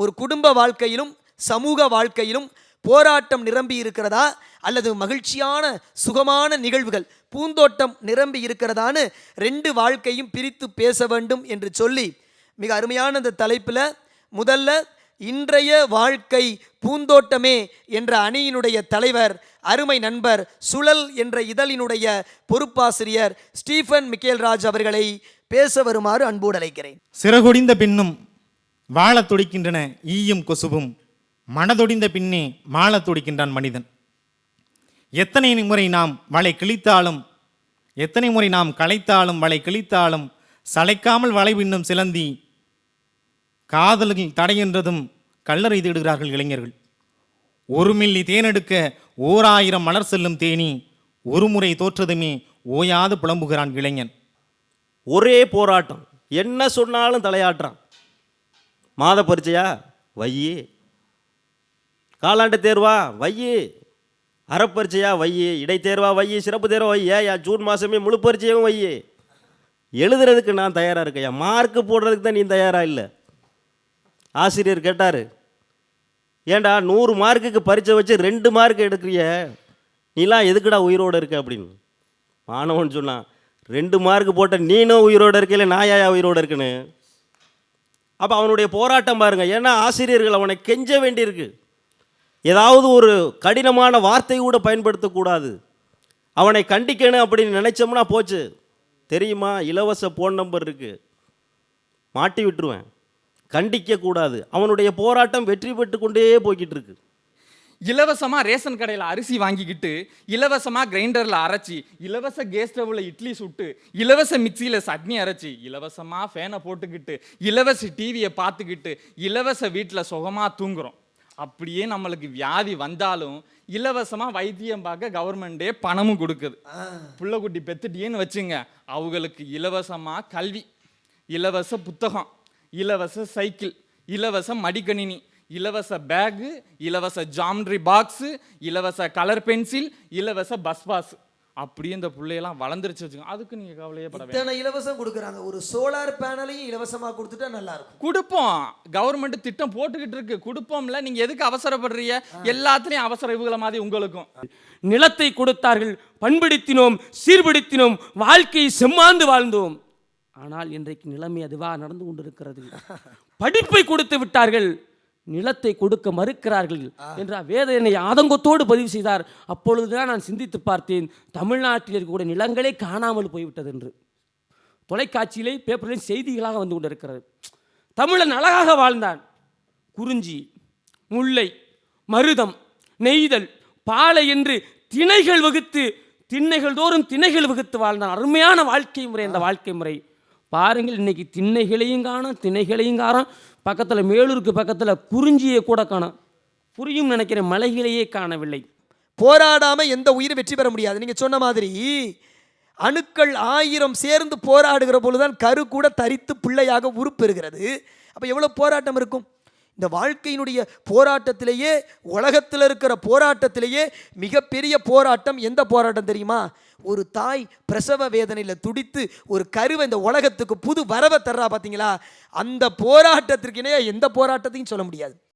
ஒரு குடும்ப வாழ்க்கையிலும் சமூக வாழ்க்கையிலும் போராட்டம் நிரம்பி இருக்கிறதா அல்லது மகிழ்ச்சியான சுகமான நிகழ்வுகள் பூந்தோட்டம் நிரம்பி இருக்கிறதான்னு ரெண்டு வாழ்க்கையும் பிரித்து பேச வேண்டும் என்று சொல்லி மிக அருமையான இந்த தலைப்பில் முதல்ல இன்றைய வாழ்க்கை பூந்தோட்டமே என்ற அணியினுடைய தலைவர் அருமை நண்பர் சுழல் என்ற இதழினுடைய பொறுப்பாசிரியர் ஸ்டீஃபன் மிக்கேல்ராஜ் அவர்களை பேச வருமாறு அன்போடு அழைக்கிறேன். சிறகொடிந்த பின்னும் வாழத் துடிக்கின்றன ஈயும் கொசுவும், மனதொடிந்த பின்னே மாளத் துடிக்கின்றான் மனிதன். எத்தனை முறை நாம் வலை கிழித்தாலும், எத்தனை முறை நாம் களைத்தாலும் வலை கிழித்தாலும் சளைக்காமல் வலை பின்னும் சிலந்தி, காதலில் தடையென்றதும் கல்லறை தேடுகிறார்கள் இளைஞர்கள். ஒரு மில்லி தேனெடுக்க 1000 மலர் செல்லும் தேனி, ஒரு முறை தோற்றதுமே ஓயாது புலம்புகிறான் இளைஞன். ஒரே போராட்டம், என்ன சொன்னாலும் தலையாட்டுறான். மாத பரீட்சையா வையே, காலாண்டு தேர்வா வையே, அறப்பரீட்சையா வையே, இடைத்தேர்வா வையே, சிறப்பு தேர்வா வையே, ஜூன் மாதமே முழு பரீட்சையும் வையே. எழுதுறதுக்கு நான் தயாராக இருக்கேன், மார்க்கு போடுறதுக்கு தான் நீ தயாராக இல்லை. ஆசிரியர் கேட்டார், ஏண்டா 100 மார்க்குக்கு பரீட்சை வச்சு 2 மார்க் எடுக்கிறிய, நீலாம் எதுக்குடா உயிரோடு இருக்க அப்படின்னு. மாணவன் சொன்னான், 2 மார்க் போட்ட நீனும் உயிரோடு இருக்கல, நான் ஏன் உயிரோடு இருக்குன்னு. அப்போ அவனுடைய போராட்டம் பாருங்கள். ஏன்னா ஆசிரியர்கள் அவனை கெஞ்ச வேண்டியிருக்கு. ஏதாவது ஒரு கடினமான வார்த்தை கூட பயன்படுத்தக்கூடாது, அவனை கண்டிக்கணும் அப்படின்னு நினைச்சோம்னா போச்சு. தெரியுமா, இலவச ஃபோன் நம்பர் இருக்குது, மாட்டி விட்டுருவேன். கண்டிக்கக்கூடாது. அவனுடைய போராட்டம் வெற்றி பெற்று கொண்டே போய்கிட்டு இருக்கு. இலவசமாக ரேஷன் கடையில் அரிசி வாங்கிக்கிட்டு, இலவசமாக கிரைண்டரில் அரைச்சி, இலவச கேஸ் ஸ்டவ்வில் இட்லி சுட்டு, இலவச மிக்சியில் சட்னி அரைச்சி, இலவசமாக ஃபேனை போட்டுக்கிட்டு, இலவச டிவியை பார்த்துக்கிட்டு, இலவச வீட்டில் சுகமாக தூங்குறோம். அப்படியே நம்மளுக்கு வியாதி வந்தாலும் இலவசமாக வைத்தியம் பார்க்க கவர்மெண்டே பணமும் கொடுக்குது. புள்ளக்குட்டி பெத்துட்டின்னு வச்சுங்க, அவங்களுக்கு இலவசமாக கல்வி, இலவச புத்தகம், இலவச சைக்கிள், இலவச மடிக்கணினி, இலவச பேகு, இலவச ஜாமெட்ரி பாக்ஸு, இலவச கலர் பென்சில், இலவச பஸ் பாஸ். அப்படியே இந்த பிள்ளையெல்லாம் வளர்ந்துருச்சு வச்சுக்கோங்க. அதுக்கு நீங்கள் கவலையே பட வேண்டாம். இலவசம் கொடுக்குறாங்க, ஒரு சோலார் பேனலையும் இலவசமாக கொடுத்துட்டா நல்லா இருக்கும். கொடுப்போம், கவர்மெண்ட் திட்டம் போட்டுக்கிட்டு இருக்கு, கொடுப்போம்ல. நீங்கள் எதுக்கு அவசரப்படுறீங்க? எல்லாத்துலேயும் அவசர இவுகளை மாதிரி உங்களுக்கும். நிலத்தை கொடுத்தார்கள், பண்படுத்தினோம், சீர்படுத்தினோம், வாழ்க்கையை செம்மாந்து வாழ்ந்தோம். ஆனால் இன்றைக்கு நிலைமை அதுவாக நடந்து கொண்டிருக்கிறது. படிப்பை கொடுத்து விட்டார்கள், நிலத்தை கொடுக்க மறுக்கிறார்கள் என்ற வேதனை ஆதங்கத்தோடு பதிவு செய்தார். அப்பொழுதுதான் நான் சிந்தித்து பார்த்தேன், தமிழ்நாட்டில் இருக்கக்கூடிய நிலங்களே காணாமல் போய்விட்டது என்று. தொலைக்காட்சியிலே பேப்பரிலே செய்திகளாக வந்து கொண்டிருக்கிறது. தமிழன் அழகாக வாழ்ந்தான். குறிஞ்சி, முல்லை, மருதம், நெய்தல், பாலை என்று திணைகள் வகுத்து, திண்ணைகள் தோறும் திணைகள் வகுத்து வாழ்ந்தான். அருமையான வாழ்க்கை முறை அந்த வாழ்க்கை முறை. பாருங்கள், இன்னைக்கு திண்ணைகளையும் காணும், திணைகளையும் காணும். பக்கத்தில் மேலூருக்கு பக்கத்தில் குறிஞ்சியை கூட காணும். புரியும் நினைக்கிறேன், மலைகளையே காணவில்லை. போராடாமல் எந்த உயிரும் வெற்றி பெற முடியாது. நீங்கள் சொன்ன மாதிரி அணுக்கள் 1000 சேர்ந்து போராடுகிற பொழுதுதான் கரு கூட தரித்து பிள்ளையாக உருப்பெறுகிறது. அப்போ எவ்வளோ போராட்டம் இருக்கும். இந்த வாழ்க்கையினுடைய போராட்டத்திலேயே, உலகத்தில் இருக்கிற போராட்டத்திலேயே மிகப்பெரிய போராட்டம் எந்த போராட்டம் தெரியுமா? ஒரு தாய் பிரசவ வேதனையில் துடித்து ஒரு கருவை இந்த உலகத்துக்கு புது வரவை தர்றா பார்த்தீங்களா? அந்த போராட்டத்திற்கு இணைய எந்த போராட்டத்தையும் சொல்ல முடியாது.